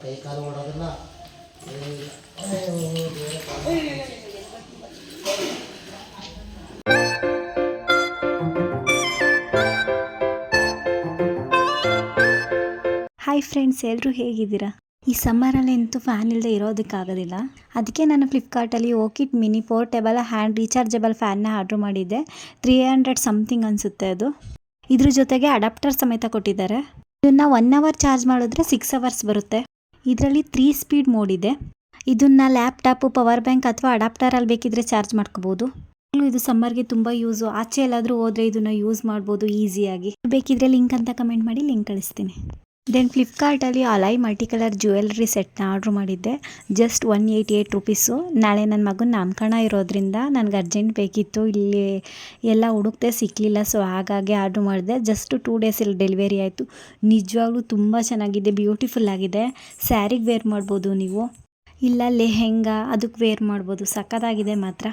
ಕೈ ಕಾಲು ಓಡೋದಿಲ್ಲ. Hi friends, ಎಲ್ಲರೂ ಹೇಗಿದ್ದೀರಾ? ಈ ಸಮ್ಮರಲ್ಲಿ ಅಂತೂ ಫ್ಯಾನ್ ಇಲ್ಲದೆ ಇರೋದಕ್ಕಾಗೋದಿಲ್ಲ. ಅದಕ್ಕೆ ನಾನು ಫ್ಲಿಪ್ಕಾರ್ಟಲ್ಲಿ Okit mini portable hand rechargeable ಫ್ಯಾನ್ನ ಆರ್ಡ್ರ್ ಮಾಡಿದ್ದೆ. 300 ಸಮಥಿಂಗ್ ಅನಿಸುತ್ತೆ ಅದು. ಇದ್ರ ಜೊತೆಗೆ ಅಡಾಪ್ಟರ್ ಸಮೇತ ಕೊಟ್ಟಿದ್ದಾರೆ. ಇದನ್ನು 1 ಅವರ್ ಚಾರ್ಜ್ ಮಾಡಿದ್ರೆ 6 ಅವರ್ಸ್ ಬರುತ್ತೆ. ಇದರಲ್ಲಿ 3 ಸ್ಪೀಡ್ ಮೋಡ್ ಇದೆ. ಇದನ್ನು ಲ್ಯಾಪ್ಟಾಪು, ಪವರ್ ಬ್ಯಾಂಕ್ ಅಥವಾ ಅಡಾಪ್ಟರಲ್ಲಿ ಬೇಕಿದ್ರೆ ಚಾರ್ಜ್ ಮಾಡ್ಕೋಬೋದು. ಇದು ಸಮ್ಮರ್ಗೆ ತುಂಬ ಯೂಸು. ಆಚೆ ಎಲ್ಲಾದರೂ ಹೋದರೆ ಇದನ್ನು ಯೂಸ್ ಮಾಡ್ಬೋದು ಈಸಿಯಾಗಿ. ಬೇಕಿದ್ರೆ ಲಿಂಕ್ ಅಂತ ಕಮೆಂಟ್ ಮಾಡಿ, ಲಿಂಕ್ ಕಳಿಸ್ತೀನಿ. ದೆನ್ ಫ್ಲಿಪ್ಕಾರ್ಟಲ್ಲಿ ಅಲೈ ಮಲ್ಟಿ ಕಲರ್ ಜ್ಯುವೆಲ್ರಿ ಸೆಟ್ನ ಆರ್ಡ್ರ್ ಮಾಡಿದ್ದೆ. Just 188 rupees. ನಾಳೆ ನನ್ನ ಮಗನ ನಾಮಕರಣ ಇರೋದ್ರಿಂದ ನನಗೆ ಅರ್ಜೆಂಟ್ ಬೇಕಿತ್ತು. ಇಲ್ಲಿ ಎಲ್ಲ ಹುಡುಕ್ತೆ ಸಿಕ್ಕಲಿಲ್ಲ, ಸೊ ಹಾಗಾಗಿ ಆರ್ಡ್ರ್ ಮಾಡಿದೆ. ಜಸ್ಟ್ 2 ಡೇಸಲ್ಲಿ ಡೆಲಿವರಿ ಆಯಿತು. ನಿಜವಾಗ್ಲೂ ತುಂಬ ಚೆನ್ನಾಗಿದೆ, ಬ್ಯೂಟಿಫುಲ್ ಆಗಿದೆ. ಸ್ಯಾರಿಗೆ ವೇರ್ ಮಾಡ್ಬೋದು ನೀವು, ಇಲ್ಲ ಲೆಹೆಂಗಾ ಅದಕ್ಕೆ ವೇರ್ ಮಾಡ್ಬೋದು. ಸಕ್ಕತ್ತಾಗಿದೆ ಮಾತ್ರ.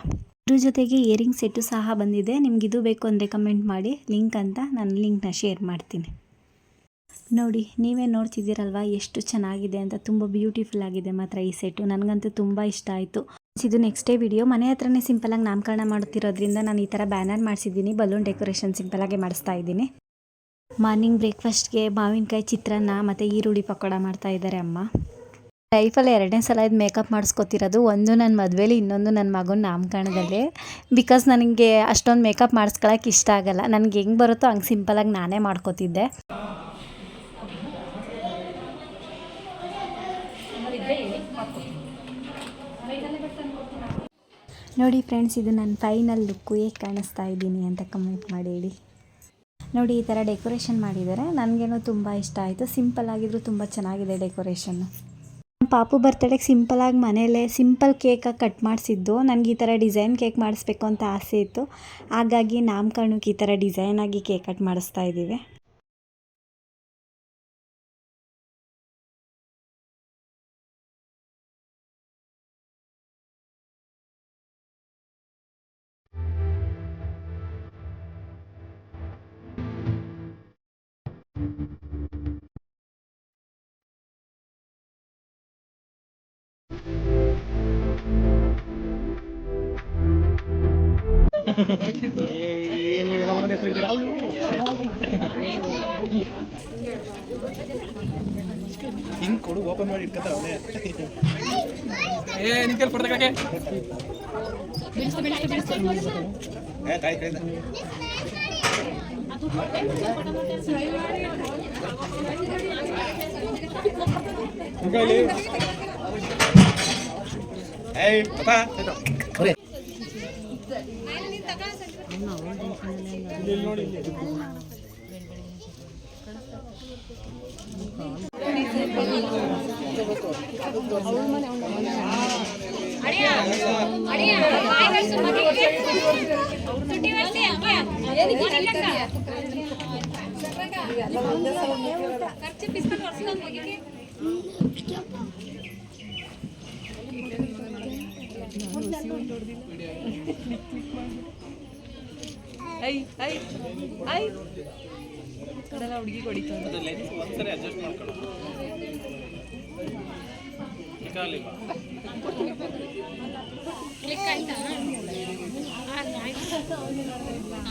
ಇದ್ರ ಜೊತೆಗೆ ಇಯರಿಂಗ್ ಸೆಟ್ಟು ಸಹ ಬಂದಿದೆ. ನಿಮಗಿದು ಬೇಕು ಅಂದರೆ ಕಮೆಂಟ್ ಮಾಡಿ, ಲಿಂಕ್ ಅಂತ ನಾನು ಲಿಂಕ್ನ ಶೇರ್ ಮಾಡ್ತೀನಿ. ನೋಡಿ, ನೀವೇ ನೋಡ್ತಿದ್ದೀರಲ್ವ ಎಷ್ಟು ಚೆನ್ನಾಗಿದೆ ಅಂತ. ತುಂಬ ಬ್ಯೂಟಿಫುಲ್ ಆಗಿದೆ ಮಾತ್ರ ಈ ಸೆಟ್ಟು. ನನಗಂತೂ ತುಂಬ ಇಷ್ಟ ಆಯಿತು. ಇದು ನೆಕ್ಸ್ಟ್ ಡೇ ವಿಡಿಯೋ. ಮನೆ ಹತ್ರನೇ ಸಿಂಪಲಾಗಿ ನಾಮಕರಣ ಮಾಡುತ್ತಿರೋದ್ರಿಂದ ನಾನು ಈ ಥರ ಬ್ಯಾನರ್ ಮಾಡಿಸಿದ್ದೀನಿ. ಬಲೂನ್ ಡೆಕೋರೇಷನ್ ಸಿಂಪಲಾಗಿ ಮಾಡಿಸ್ತಾ ಇದ್ದೀನಿ. ಮಾರ್ನಿಂಗ್ ಬ್ರೇಕ್ಫಾಸ್ಟ್ಗೆ ಮಾವಿನಕಾಯಿ ಚಿತ್ರಾನ್ನ ಮತ್ತು ಈರುಳ್ಳಿ ಪಕೋಡ ಮಾಡ್ತಾ ಇದ್ದಾರೆ ಅಮ್ಮ. ಲೈಫಲ್ಲಿ 2ನೇ ಸಲ ಇದು ಮೇಕಪ್ ಮಾಡಿಸ್ಕೊತಿರೋದು. ಒಂದು ನನ್ನ ಮದುವೆಲಿ, ಇನ್ನೊಂದು ನನ್ನ ಮಗನ ನಾಮಕರಣದಲ್ಲಿ. ಬಿಕಾಸ್ ನನಗೆ ಅಷ್ಟೊಂದು ಮೇಕಪ್ ಮಾಡಿಸ್ಕೊಳಕ್ಕೆ ಇಷ್ಟ ಆಗಲ್ಲ. ನನಗೆ ಹೆಂಗೆ ಬರುತ್ತೋ ಹಂಗೆ ಸಿಂಪಲಾಗಿ ನಾನೇ ಮಾಡ್ಕೋತಿದ್ದೆ. ನೋಡಿ ಫ್ರೆಂಡ್ಸ್, ಇದು ನನ್ನ ಫೈನಲ್ ಲುಕ್ಕು. ಹೇಗೆ ಕಾಣಿಸ್ತಾ ಇದ್ದೀನಿ ಅಂತ ಕಮೆಂಟ್ ಮಾಡಿ ಹೇಳಿ. ನೋಡಿ, ಈ ಥರ ಡೆಕೋರೇಷನ್ ಮಾಡಿದ್ದಾರೆ. ನನಗೇನೋ ತುಂಬ ಇಷ್ಟ ಆಯಿತು. ಸಿಂಪಲ್ ಆಗಿದ್ರು ತುಂಬ ಚೆನ್ನಾಗಿದೆ ಡೆಕೋರೇಷನ್ನು. ಪಾಪು ಬರ್ತಡೆಗೆ ಸಿಂಪಲಾಗಿ ಮನೇಲೇ ಸಿಂಪಲ್ ಕೇಕಾಗಿ ಕಟ್ ಮಾಡಿಸಿದ್ದು. ನನಗೆ ಈ ಥರ ಡಿಸೈನ್ ಕೇಕ್ ಮಾಡಿಸ್ಬೇಕು ಅಂತ ಆಸೆ ಇತ್ತು. ಹಾಗಾಗಿ ನಾಮಕರಣಕ್ಕೆ ಈ ಥರ ಡಿಸೈನಾಗಿ ಕೇಕ್ ಕಟ್ ಮಾಡಿಸ್ತಾ ಇದ್ದೀವಿ. ಹಿಂಗೆ ಕೊಡು, ಓಪನ್ ಮಾಡಿ ಇಟ್ಕೊತಾರೆ ಅವನೇ. ನಿಂಗೆ ಕೊಡ್ತಕ್ಕೆ ಕಾಯಿ ಕಾಯ್ದ ಏಯ್ ಪಪ್ಪ ನೋಡಿ. ಹುಡುಗಿ ಕೊಡಿತಾರೆ. ಒಂದ್ಸರಿ ಅಡ್ಜಸ್ಟ್ ಮಾಡ್ಕೊಳ್ಳೋ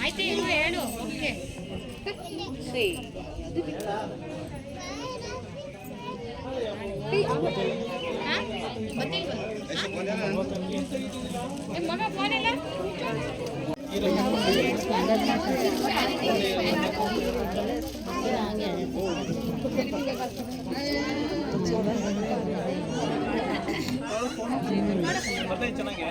ಆಯ್ತು, ಹೇಳು. ಓಕೆ, ಮಗ ಫೋನೆಲ್ಲ ಚೆನ್ನಾಗಿ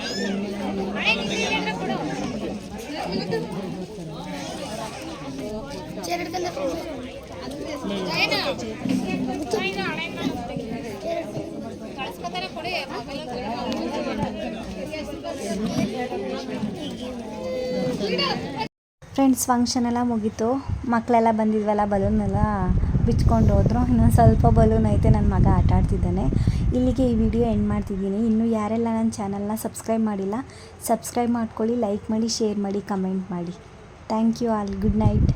ಫ್ರೆಂಡ್ಸ್, ಫಂಕ್ಷನ್ ಎಲ್ಲ ಮುಗೀತು. ಮಕ್ಕಳೆಲ್ಲ ಬಂದಿದ್ವಲ್ಲ, ಬಲೂನೆಲ್ಲ ಬಿಚ್ಕೊಂಡು ಹೋದ್ರು. ಇನ್ನೊಂದು ಸ್ವಲ್ಪ ಬಲೂನ್ ಐತೆ, ನನ್ನ ಮಗ ಆಟ ಆಡ್ತಿದ್ದಾನೆ. ಇಲ್ಲಿಗೆ ಈ ವಿಡಿಯೋ ಎಂಡ್ ಮಾಡ್ತಿದ್ದೀನಿ. ಇನ್ನೂ ಯಾರೆಲ್ಲ ನನ್ನ ಚಾನಲ್ನ ಸಬ್ಸ್ಕ್ರೈಬ್ ಮಾಡಿಲ್ಲ, ಸಬ್ಸ್ಕ್ರೈಬ್ ಮಾಡ್ಕೊಳ್ಳಿ, ಲೈಕ್ ಮಾಡಿ, ಶೇರ್ ಮಾಡಿ, ಕಮೆಂಟ್ ಮಾಡಿ. Thank you all. Good night.